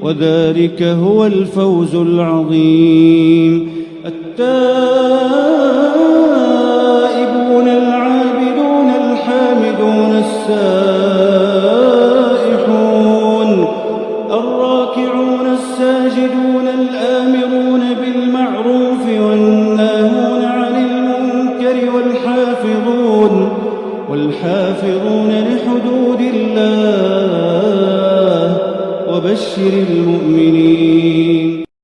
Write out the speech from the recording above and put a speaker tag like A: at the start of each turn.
A: وذلك هو الفوز العظيم. التائبون العابدون الحامدون السائحون الراكعون الساجدون الآمرون بالمعروف والناهون عن المنكر والحافظون لحدود الله وبشر المؤمنين.